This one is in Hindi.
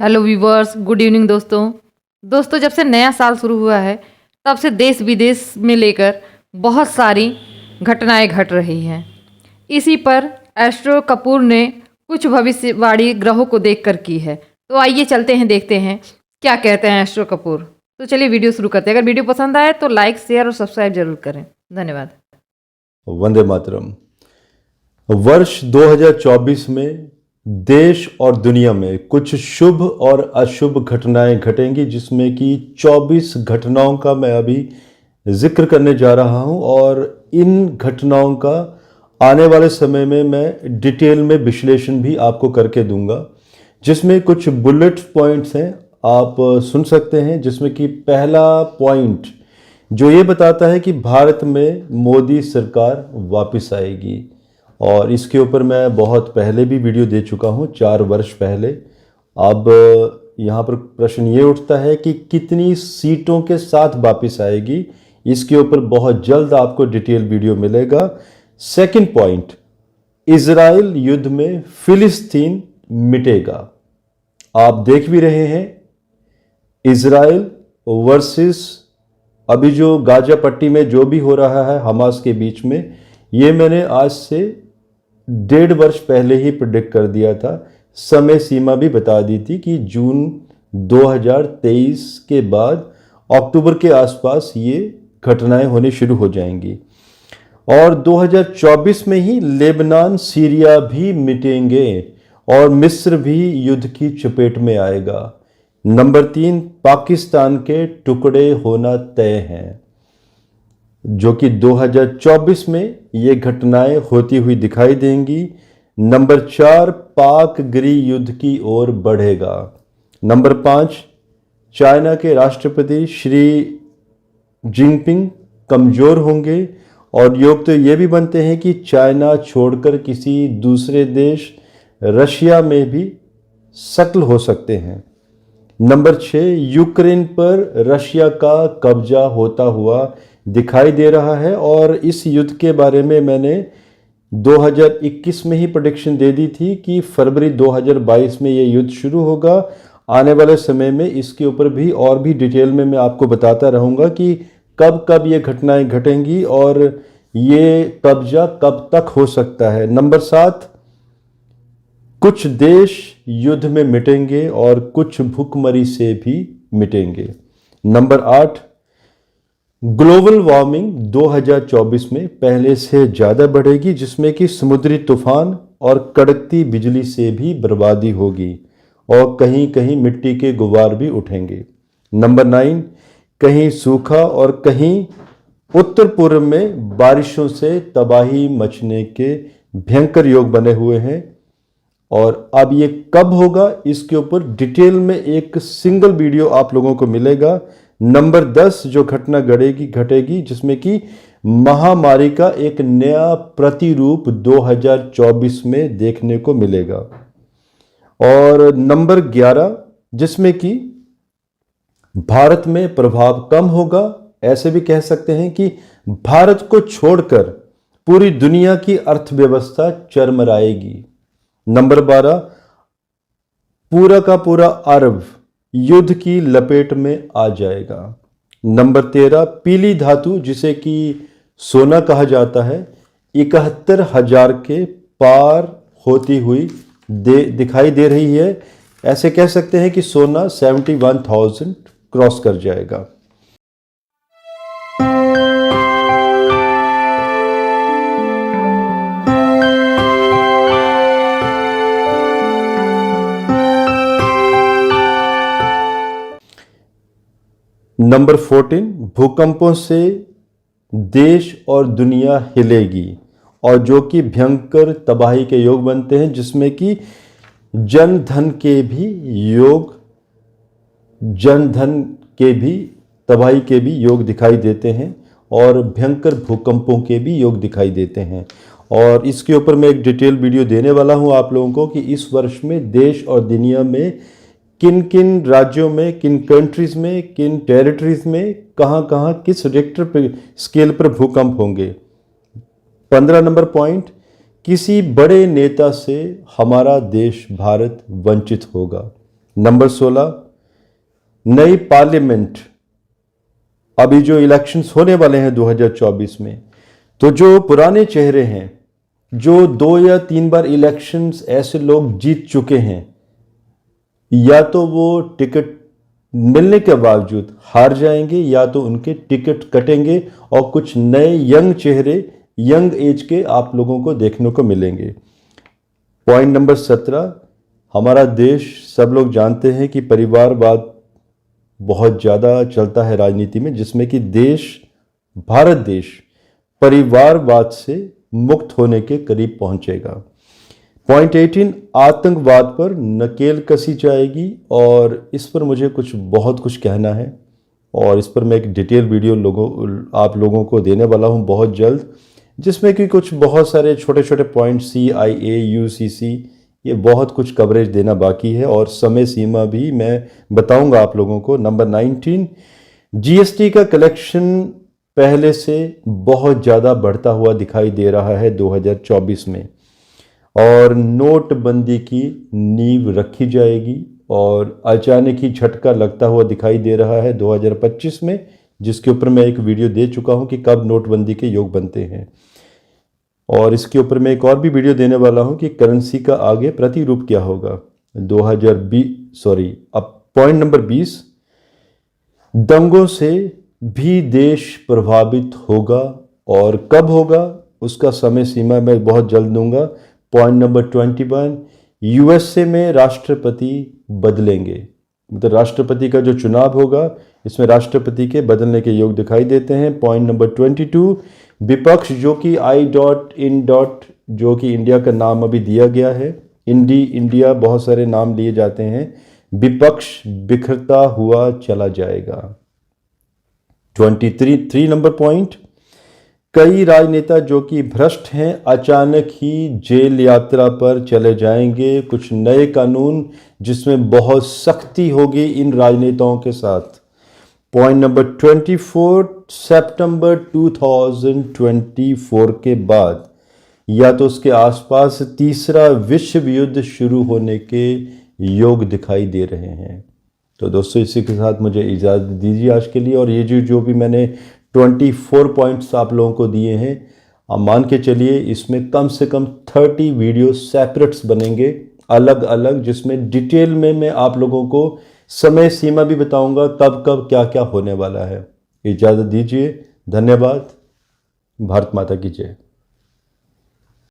हेलो व्यूवर्स, गुड इवनिंग दोस्तों। जब से नया साल शुरू हुआ है तब से देश विदेश में लेकर बहुत सारी घटनाएं घट रही हैं। इसी पर एस्ट्रो कपूर ने कुछ भविष्यवाणी ग्रहों को देखकर की है। तो आइए चलते हैं, देखते हैं क्या कहते हैं एस्ट्रो कपूर। तो चलिए वीडियो शुरू करते हैं। अगर वीडियो पसंद आए तो लाइक, शेयर और सब्सक्राइब जरूर करें। धन्यवाद। वंदे मातरम। वर्ष 2024 में देश और दुनिया में कुछ शुभ और अशुभ घटनाएं घटेंगी, जिसमें कि 24 घटनाओं का मैं अभी जिक्र करने जा रहा हूं और इन घटनाओं का आने वाले समय में मैं डिटेल में विश्लेषण भी आपको करके दूंगा, जिसमें कुछ बुलेट पॉइंट्स हैं, आप सुन सकते हैं। जिसमें कि पहला पॉइंट जो ये बताता है कि भारत में मोदी सरकार वापस आएगी, और इसके ऊपर मैं बहुत पहले भी वीडियो दे चुका हूँ, 4 वर्ष पहले। अब यहाँ पर प्रश्न ये उठता है कि कितनी सीटों के साथ वापस आएगी। इसके ऊपर बहुत जल्द आपको डिटेल वीडियो मिलेगा। सेकंड पॉइंट, इजराइल युद्ध में फिलिस्तीन मिटेगा। आप देख भी रहे हैं, इजराइल वर्सेस अभी जो गाजा पट्टी में जो भी हो रहा है हमास के बीच में, ये मैंने आज से 1.5 वर्ष पहले ही प्रेडिक्ट कर दिया था। समय सीमा भी बता दी थी कि जून 2023 के बाद अक्टूबर के आसपास ये घटनाएं होनी शुरू हो जाएंगी। और 2024 में ही लेबनान, सीरिया भी मिटेंगे और मिस्र भी युद्ध की चपेट में आएगा। नंबर 3, पाकिस्तान के टुकड़े होना तय है, जो कि 2024 में ये घटनाएं होती हुई दिखाई देंगी। नंबर 4, पाक गृह युद्ध की ओर बढ़ेगा। नंबर 5, चाइना के राष्ट्रपति शी जिनपिंग कमजोर होंगे, और योग तो ये भी बनते हैं कि चाइना छोड़कर किसी दूसरे देश रशिया में भी सेटल हो सकते हैं। नंबर 6, यूक्रेन पर रशिया का कब्जा होता हुआ दिखाई दे रहा है, और इस युद्ध के बारे में मैंने 2021 में ही प्रेडिक्शन दे दी थी कि फरवरी 2022 में ये युद्ध शुरू होगा। आने वाले समय में इसके ऊपर भी और भी डिटेल में मैं आपको बताता रहूँगा कि कब कब ये घटनाएं घटेंगी और ये कब्जा कब तक हो सकता है। नंबर 7, कुछ देश युद्ध में मिटेंगे और कुछ भूखमरी से भी मिटेंगे। नंबर 8, ग्लोबल वार्मिंग 2024 में पहले से ज़्यादा बढ़ेगी, जिसमें कि समुद्री तूफान और कड़कती बिजली से भी बर्बादी होगी और कहीं कहीं मिट्टी के गुबार भी उठेंगे। नंबर 9, कहीं सूखा और कहीं उत्तर पूर्व में बारिशों से तबाही मचने के भयंकर योग बने हुए हैं। और अब ये कब होगा, इसके ऊपर डिटेल में एक सिंगल वीडियो आप लोगों को मिलेगा। नंबर 10, जो घटना घटेगी जिसमें कि महामारी का एक नया प्रतिरूप 2024 में देखने को मिलेगा। और नंबर 11, जिसमें कि भारत में प्रभाव कम होगा। ऐसे भी कह सकते हैं कि भारत को छोड़कर पूरी दुनिया की अर्थव्यवस्था चरमराएगी। नंबर 12, पूरा का पूरा अरब युद्ध की लपेट में आ जाएगा। नंबर 13, पीली धातु जिसे कि सोना कहा जाता है 71,000 के पार होती हुई दिखाई दे रही है। ऐसे कह सकते हैं कि सोना 71,000 क्रॉस कर जाएगा। नंबर 14, भूकंपों से देश और दुनिया हिलेगी, और जो कि भयंकर तबाही के योग बनते हैं, जिसमें कि जन धन के भी तबाही के भी योग दिखाई देते हैं और भयंकर भूकंपों के भी योग दिखाई देते हैं। और इसके ऊपर मैं एक डिटेल वीडियो देने वाला हूं आप लोगों को कि इस वर्ष में देश और दुनिया में किन किन राज्यों में, किन कंट्रीज में, किन टेरिटरीज में कहां कहां किस रिक्टर स्केल पर भूकंप होंगे। 15 नंबर पॉइंट, किसी बड़े नेता से हमारा देश भारत वंचित होगा। नंबर 16, नई पार्लियामेंट, अभी जो इलेक्शंस होने वाले हैं 2024 में, तो जो पुराने चेहरे हैं, जो 2 या 3 बार इलेक्शंस ऐसे लोग जीत चुके हैं, या तो वो टिकट मिलने के बावजूद हार जाएंगे या तो उनके टिकट कटेंगे और कुछ नए यंग चेहरे, यंग एज के आप लोगों को देखने को मिलेंगे। पॉइंट नंबर 17, हमारा देश, सब लोग जानते हैं कि परिवारवाद बहुत ज़्यादा चलता है राजनीति में, जिसमें कि भारत देश परिवारवाद से मुक्त होने के करीब पहुंचेगा। पॉइंट 18, आतंकवाद पर नकेल कसी जाएगी और इस पर मुझे बहुत कुछ कहना है और इस पर मैं एक डिटेल वीडियो आप लोगों को देने वाला हूं बहुत जल्द, जिसमें कि बहुत सारे छोटे छोटे पॉइंट CIA, UCC, ये बहुत कुछ कवरेज देना बाकी है और समय सीमा भी मैं बताऊंगा आप लोगों को। नंबर 19, GST का कलेक्शन पहले से बहुत ज़्यादा बढ़ता हुआ दिखाई दे रहा है 2024 में और नोटबंदी की नींव रखी जाएगी और अचानक ही झटका लगता हुआ दिखाई दे रहा है 2025 में, जिसके ऊपर मैं एक वीडियो दे चुका हूं कि कब नोटबंदी के योग बनते हैं और इसके ऊपर मैं एक और भी वीडियो देने वाला हूं कि करेंसी का आगे प्रतिरूप क्या होगा। अब पॉइंट नंबर 20, दंगों से भी देश प्रभावित होगा और कब होगा उसका समय सीमा मैं बहुत जल्द दूंगा। पॉइंट नंबर 21, USA में राष्ट्रपति बदलेंगे, मतलब राष्ट्रपति का जो चुनाव होगा इसमें राष्ट्रपति के बदलने के योग दिखाई देते हैं। पॉइंट नंबर 22, विपक्ष जो कि I.in. जो कि इंडिया का नाम अभी दिया गया है, इंडिया बहुत सारे नाम लिए जाते हैं, विपक्ष बिखरता हुआ चला जाएगा। 23 नंबर पॉइंट, कई राजनेता जो कि भ्रष्ट हैं अचानक ही जेल यात्रा पर चले जाएंगे। कुछ नए कानून जिसमें बहुत सख्ती होगी इन राजनेताओं के साथ। पॉइंट नंबर 24, सितंबर 2024 के बाद या तो उसके आसपास तीसरा विश्व युद्ध शुरू होने के योग दिखाई दे रहे हैं। तो दोस्तों इसी के साथ मुझे इजाज़त दीजिए आज के लिए और ये जो भी मैंने 24 पॉइंट्स आप लोगों को दिए हैं, आप मान के चलिए इसमें कम से कम 30 वीडियो सेपरेट्स बनेंगे अलग अलग, जिसमें डिटेल में मैं आप लोगों को समय सीमा भी बताऊंगा कब कब क्या क्या होने वाला है। इजाज़त दीजिए, धन्यवाद, भारत माता की जय।